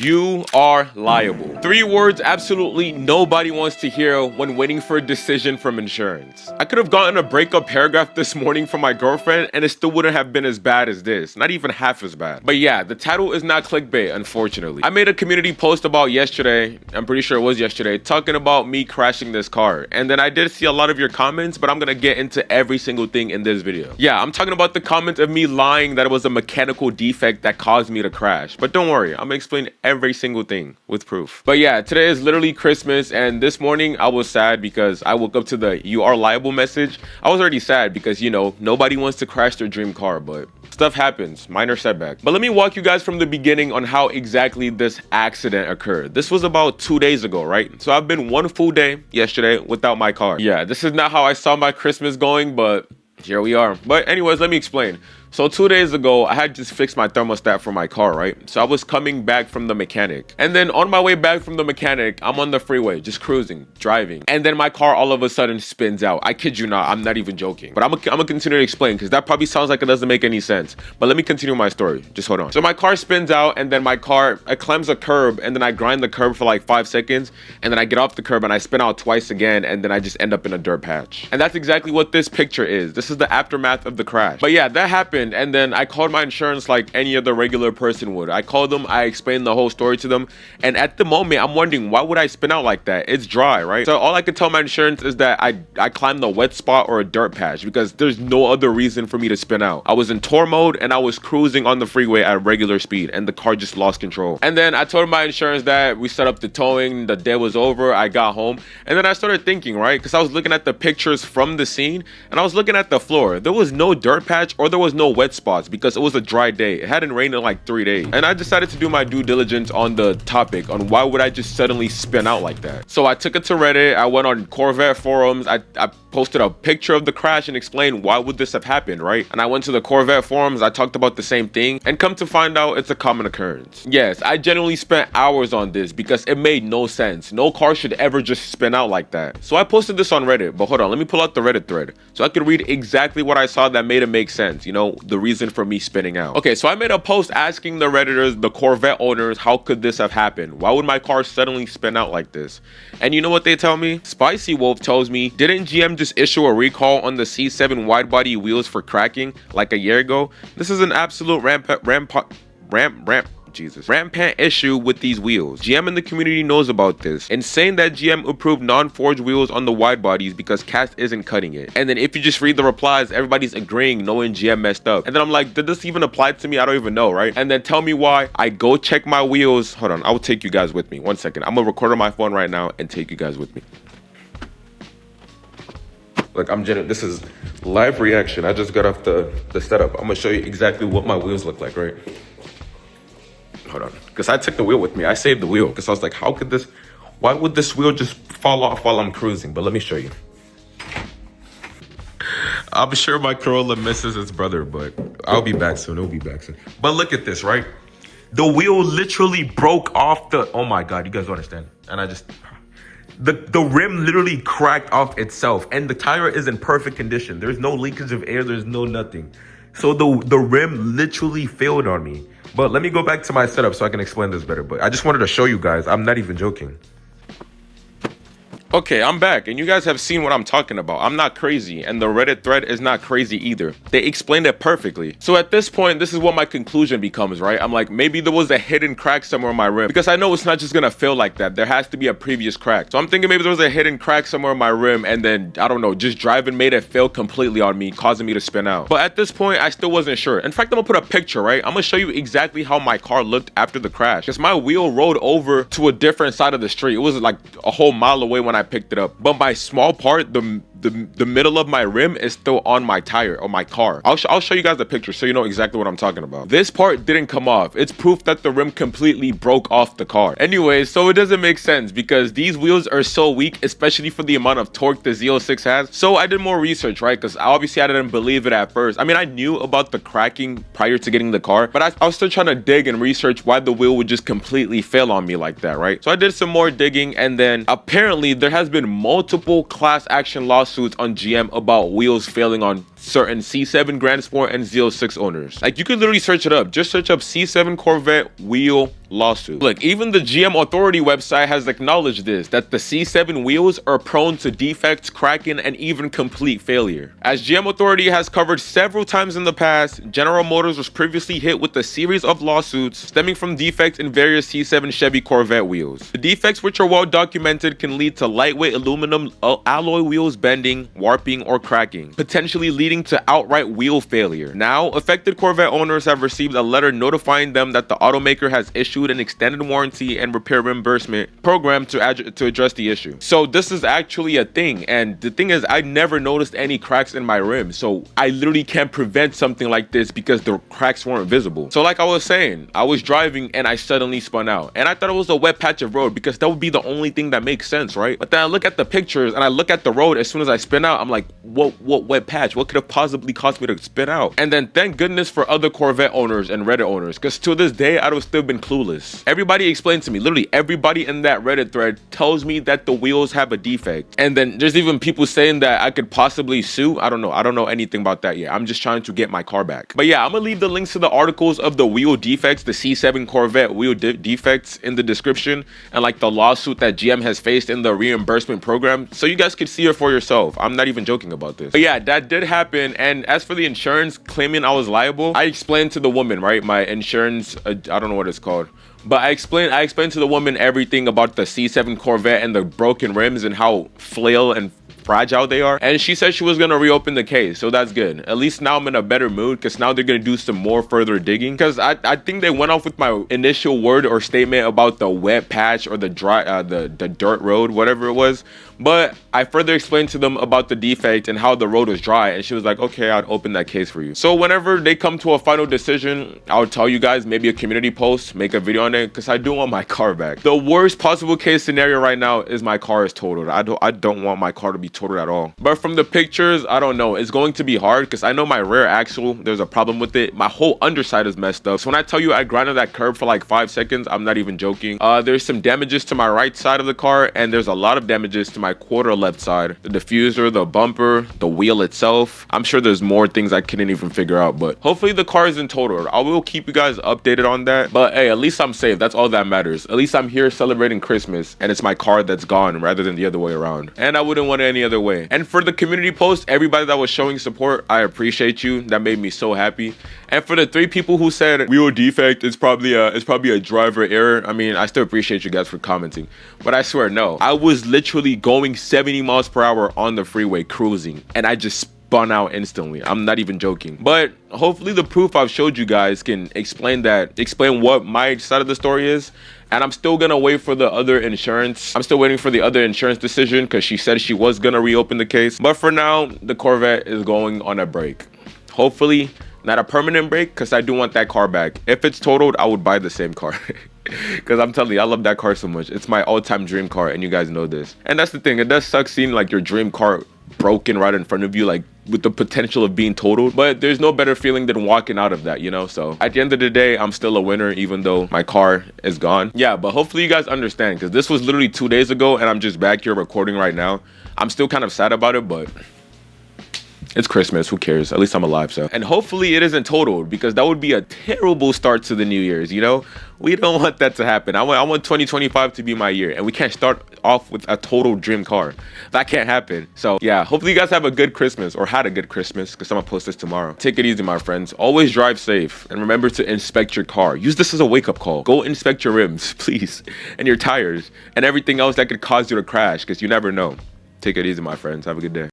You are liable. 3 words absolutely nobody wants to hear when waiting for a decision from insurance. I could have gotten a breakup paragraph this morning from my girlfriend and it still wouldn't have been as bad as this. Not even half as bad. But yeah, the title is not clickbait, unfortunately. I made a community post about yesterday, I'm pretty sure it was yesterday, talking about me crashing this car. And then I did see a lot of your comments, but I'm gonna get into every single thing in this video. Yeah, I'm talking about the comment of me lying that it was a mechanical defect that caused me to crash. But don't worry, I'm gonna explain every single thing with proof. But yeah, today is literally Christmas, and this morning I was sad because I woke up to the "you are liable" message. I was already sad because, you know, nobody wants to crash their dream car, but stuff happens, minor setback. But let me walk you guys from the beginning on how exactly this accident occurred. This was about 2 days ago, right? So I've been one full day yesterday without my car. Yeah, this is not how I saw my Christmas going, but here we are. But anyways, let me explain. So 2 days ago, I had just fixed my thermostat for my car, right? So I was coming back from the mechanic. And then on my way back from the mechanic, I'm on the freeway, just cruising, driving. And then my car all of a sudden spins out. I kid you not, I'm not even joking. But I'm gonna continue to explain because that probably sounds like it doesn't make any sense. But let me continue my story, just hold on. So my car spins out and then my car, it climbs a curb and then I grind the curb for like 5 seconds. And then I get off the curb and I spin out twice again and then I just end up in a dirt patch. And that's exactly what this picture is. This is the aftermath of the crash. But yeah, that happened. And then I called my insurance like any other regular person would. I called them, I explained the whole story to them. And at the moment, I'm wondering, why would I spin out like that? It's dry, right? So all I could tell my insurance is that I climbed a wet spot or a dirt patch because there's no other reason for me to spin out. I was in tour mode and I was cruising on the freeway at regular speed and the car just lost control. And then I told my insurance that we set up the towing, the day was over, I got home. And then I started thinking, right? Because I was looking at the pictures from the scene and I was looking at the floor. There was no dirt patch or there was no wet spots because it was a dry day. It hadn't rained in like 3 days. And I decided to do my due diligence on the topic on why would I just suddenly spin out like that. So I took it to Reddit. I went on Corvette forums. I posted a picture of the crash and explained why would this have happened, right? And I went to the Corvette forums. I talked about the same thing and come to find out it's a common occurrence. Yes, I genuinely spent hours on this because it made no sense. No car should ever just spin out like that. So I posted this on Reddit, but hold on, let me pull out the Reddit thread so I could read exactly what I saw that made it make sense. You know, the reason for me spinning out. Okay, so I made a post asking the Redditors, the Corvette owners, how could this have happened? Why would my car suddenly spin out like this? And you know what they tell me? Spicy Wolf tells me, didn't GM just issue a recall on the C7 wide body wheels for cracking like a year ago? This is an absolute rampant issue with these wheels. GM in the community knows about this and saying that GM approved non-forged wheels on the wide bodies because Cast isn't cutting it. And then if you just read the replies, everybody's agreeing knowing GM messed up. And then I'm like, did this even apply to me? I don't even know, right? And then tell me why. I go check my wheels. Hold on, I will take you guys with me. 1 second. I'm gonna record on my phone right now and take you guys with me. Like, this is live reaction. I just got off the setup. I'm gonna show you exactly what my wheels look like, right? Hold on, because I took the wheel with me. I saved the wheel because I was like, why would this wheel just fall off while I'm cruising? But let me show you. I'm sure my Corolla misses its brother, but I'll be back soon. It'll be back soon. But look at this, right? The wheel literally broke off oh my God, you guys don't understand. And the rim literally cracked off itself and the tire is in perfect condition. There's no leakage of air, there's no nothing. So the rim literally failed on me. But let me go back to my setup so I can explain this better. But I just wanted to show you guys, I'm not even joking. Okay, I'm back, and you guys have seen what I'm talking about. I'm not crazy, and the Reddit thread is not crazy either. They explained it perfectly. So at this point, this is what my conclusion becomes, right? I'm like, maybe there was a hidden crack somewhere in my rim, because I know it's not just gonna fail like that. There has to be a previous crack. So I'm thinking maybe there was a hidden crack somewhere in my rim, and then, I don't know, just driving made it fail completely on me, causing me to spin out. But at this point, I still wasn't sure. In fact, I'm gonna put a picture, right? I'm gonna show you exactly how my car looked after the crash, because my wheel rolled over to a different side of the street. It was like a whole mile away when I picked it up. But my small part, the middle of my rim is still on my tire or my car. I'll show you guys the picture so you know exactly what I'm talking about. This part didn't come off. It's proof that the rim completely broke off the car. Anyways, so it doesn't make sense because these wheels are so weak, especially for the amount of torque the Z06 has. So I did more research, right? Because obviously I didn't believe it at first. I mean, I knew about the cracking prior to getting the car, but I was still trying to dig and research why the wheel would just completely fail on me like that, right? So I did some more digging, and then apparently there has been multiple class action lawsuits on GM about wheels failing on certain C7 Grand Sport and Z06 owners. Like, you could literally search it up. Just search up C7 Corvette wheel lawsuit. Look, even the GM Authority website has acknowledged this, that the C7 wheels are prone to defects, cracking, and even complete failure. As GM Authority has covered several times in the past, General Motors was previously hit with a series of lawsuits stemming from defects in various C7 Chevy Corvette wheels. The defects, which are well documented, can lead to lightweight aluminum alloy wheels bending, warping, or cracking, potentially leading to outright wheel failure. Now, affected Corvette owners have received a letter notifying them that the automaker has issued an extended warranty and repair reimbursement program to address the issue. So this is actually a thing, and the thing is, I never noticed any cracks in my rims, so I literally can't prevent something like this because the cracks weren't visible. So like I was saying, I was driving and I suddenly spun out, and I thought it was a wet patch of road because that would be the only thing that makes sense, right? But then I look at the pictures and I look at the road as soon as I spin out. I'm like, what wet patch? What could have possibly caused me to spin out? And then thank goodness for other Corvette owners and Reddit owners, because to this day I'd have still been clueless. Everybody explained to me, literally everybody in that Reddit thread tells me that the wheels have a defect. And then there's even people saying that I could possibly sue. I don't know anything about that yet. I'm just trying to get my car back. But yeah, I'm gonna leave the links to the articles of the wheel defects, the C7 Corvette wheel defects in the description, and like the lawsuit that GM has faced in the reimbursement program, so you guys could see it for yourself. I'm not even joking about this. But yeah, that did happen. And as for the insurance claiming I was liable, I explained to the woman, right, my insurance, I don't know what it's called, but I explained to the woman everything about the C7 Corvette and the broken rims and how flail and fragile they are, and she said she was gonna reopen the case, so that's good. At least now I'm in a better mood, because now they're gonna do some more further digging, because I think they went off with my initial word or statement about the wet patch or the dry the dirt road, whatever it was. But I further explained to them about the defect and how the road was dry, and she was like, okay, I'd open that case for you. So whenever they come to a final decision, I'll tell you guys, maybe a community post, make a video on it, because I do want my car back. The worst possible case scenario right now is my car is totaled. I don't want my car to be totaled at all. But from the pictures, I don't know, it's going to be hard, because I know my rear axle, there's a problem with it. My whole underside is messed up. So when I tell you I grinded that curb for like 5 seconds, I'm not even joking. There's some damages to my right side of the car, and there's a lot of damages to my quarter left side, the diffuser, the bumper, the wheel itself. I'm sure there's more things I couldn't even figure out, but hopefully the car isn't totaled. I will keep you guys updated on that. But hey, at least I'm safe. That's all that matters. At least I'm here celebrating Christmas, and it's my car that's gone rather than the other way around, and I wouldn't want it any other way. And for the community post, everybody that was showing support, I appreciate you. That made me so happy. And for the 3 people who said wheel defect, it's probably a driver error, I mean, I still appreciate you guys for commenting, but I swear, no, I was literally going 70 miles per hour on the freeway cruising, and I just spun out instantly. I'm not even joking. But hopefully the proof I've showed you guys can explain what my side of the story is. And I'm still gonna wait for the other insurance. I'm still waiting for the other insurance decision, because she said she was gonna reopen the case. But for now, the Corvette is going on a break. Hopefully not a permanent break, because I do want that car back. If it's totaled, I would buy the same car. Because I'm telling you, I love that car so much. It's my all-time dream car, and you guys know this. And that's the thing, it does suck seeing like your dream car broken right in front of you, like with the potential of being totaled, but there's no better feeling than walking out of that, you know? So at the end of the day, I'm still a winner, even though my car is gone. Yeah, but hopefully you guys understand, because this was literally 2 days ago, and I'm just back here recording right now. I'm still kind of sad about it, but it's Christmas, who cares? At least I'm alive, so. And hopefully it isn't totaled, because that would be a terrible start to the New Year's, you know? We don't want that to happen. I want 2025 to be my year, and we can't start off with a total dream car. That can't happen. So yeah, hopefully you guys have a good Christmas, or had a good Christmas, because I'm gonna post this tomorrow. Take it easy, my friends. Always drive safe, and remember to inspect your car. Use this as a wake-up call. Go inspect your rims, please, and your tires, and everything else that could cause you to crash, because you never know. Take it easy, my friends. Have a good day.